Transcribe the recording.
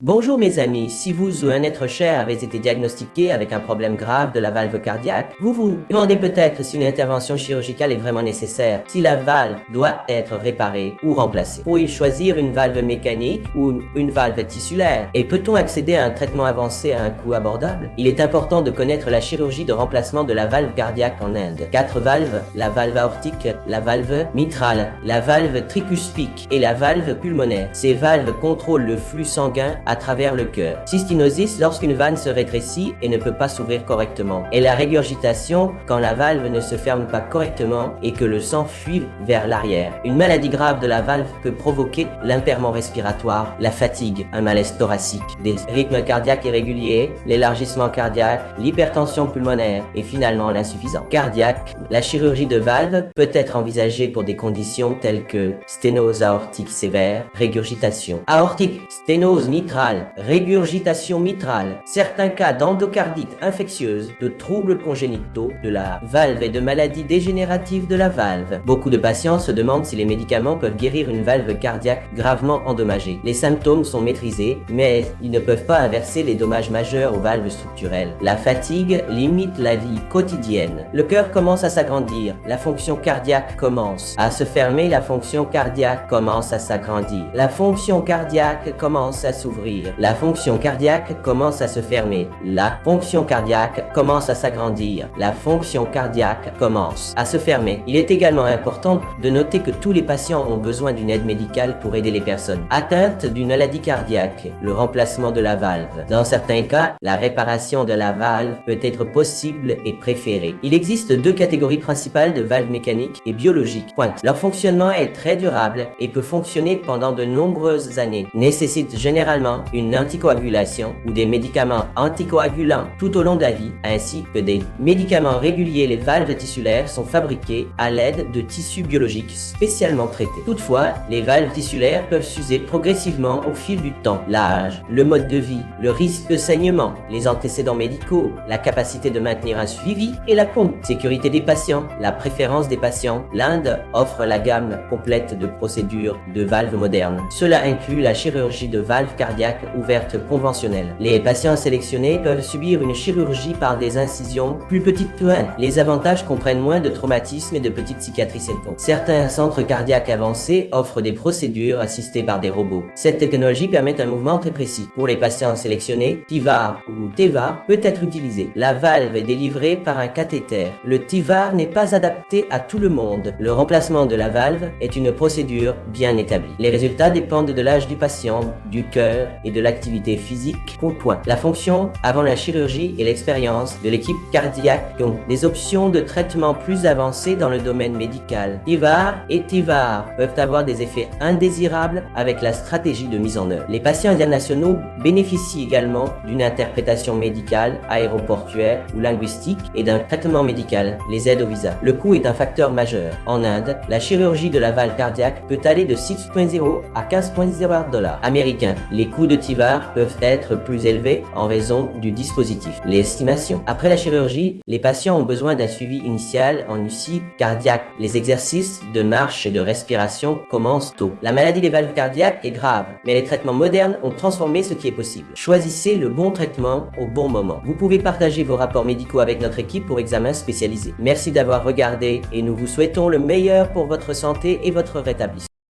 Bonjour mes amis, si vous ou un être cher avez été diagnostiqué avec un problème grave de la valve cardiaque, vous vous demandez peut-être si une intervention chirurgicale est vraiment nécessaire, si la valve doit être réparée ou remplacée. Faut-il choisir une valve mécanique ou une valve tissulaire? Et peut-on accéder à un traitement avancé à un coût abordable? Il est important de connaître la chirurgie de remplacement de la valve cardiaque en Inde. 4 valves, la valve aortique, la valve mitrale, la valve tricuspique et la valve pulmonaire. Ces valves contrôlent le flux sanguin à travers le cœur. Cystinosis lorsqu'une veine se rétrécit et ne peut pas s'ouvrir correctement. Et la régurgitation quand la valve ne se ferme pas correctement et que le sang fuit vers l'arrière. Une maladie grave de la valve peut provoquer l'impairment respiratoire, la fatigue, un malaise thoracique, des rythmes cardiaques irréguliers, l'élargissement cardiaque, l'hypertension pulmonaire et finalement l'insuffisance cardiaque. La chirurgie de valve peut être envisagée pour des conditions telles que sténose aortique sévère, régurgitation aortique, sténose mitrale, régurgitation mitrale, certains cas d'endocardite infectieuse, de troubles congénitaux de la valve et de maladies dégénératives de la valve. Beaucoup de patients se demandent si les médicaments peuvent guérir une valve cardiaque gravement endommagée. Les symptômes sont maîtrisés, mais ils ne peuvent pas inverser les dommages majeurs aux valves structurelles. La fatigue limite la vie quotidienne. Le cœur commence à s'agrandir, la fonction cardiaque commence à se fermer, la fonction cardiaque commence à s'agrandir. La fonction cardiaque commence à s'ouvrir. La fonction cardiaque commence à se fermer. La fonction cardiaque commence à s'agrandir. La fonction cardiaque commence à se fermer. Il est également important de noter que tous les patients ont besoin d'une aide médicale pour aider les personnes atteintes d'une maladie cardiaque. Le remplacement de la valve. Dans certains cas, la réparation de la valve peut être possible et préférée. Il existe deux catégories principales de valves mécaniques et biologiques. Pointe. Leur fonctionnement est très durable et peut fonctionner pendant de nombreuses années. Nécessite généralement une anticoagulation ou des médicaments anticoagulants tout au long de la vie, ainsi que des médicaments réguliers. Les valves tissulaires sont fabriquées à l'aide de tissus biologiques spécialement traités. Toutefois, les valves tissulaires peuvent s'user progressivement au fil du temps. L'âge, le mode de vie, le risque de saignement, les antécédents médicaux, la capacité de maintenir un suivi et la sécurité des patients, la préférence des patients. L'Inde offre la gamme complète de procédures de valves modernes. Cela inclut la chirurgie de valves cardiaques ouverte conventionnelle. Les patients sélectionnés peuvent subir une chirurgie par des incisions plus petites que 1. Les avantages comprennent moins de traumatismes et de petites cicatrices. Certains centres cardiaques avancés offrent des procédures assistées par des robots. Cette technologie permet un mouvement très précis. Pour les patients sélectionnés, TIVAR ou TEVAR peut être utilisé. La valve est délivrée par un cathéter. Le TIVAR n'est pas adapté à tout le monde. Le remplacement de la valve est une procédure bien établie. Les résultats dépendent de l'âge du patient, du cœur et de l'activité physique au point. La fonction avant la chirurgie et l'expérience de l'équipe cardiaque ont des options de traitement plus avancées dans le domaine médical. TIVAR et TEVAR peuvent avoir des effets indésirables avec la stratégie de mise en œuvre. Les patients internationaux bénéficient également d'une interprétation médicale, aéroportuaire ou linguistique et d'un traitement médical, les aides au visa. Le coût est un facteur majeur. En Inde, la chirurgie de la valve cardiaque peut aller de 6,0 à 15,0 $ américains. Les coûts de TIVAR peuvent être plus élevés en raison du dispositif. L'estimation. Après la chirurgie, les patients ont besoin d'un suivi initial en UCI cardiaque. Les exercices de marche et de respiration commencent tôt. La maladie des valves cardiaques est grave, mais les traitements modernes ont transformé ce qui est possible. Choisissez le bon traitement au bon moment. Vous pouvez partager vos rapports médicaux avec notre équipe pour examens spécialisés. Merci d'avoir regardé et nous vous souhaitons le meilleur pour votre santé et votre rétablissement.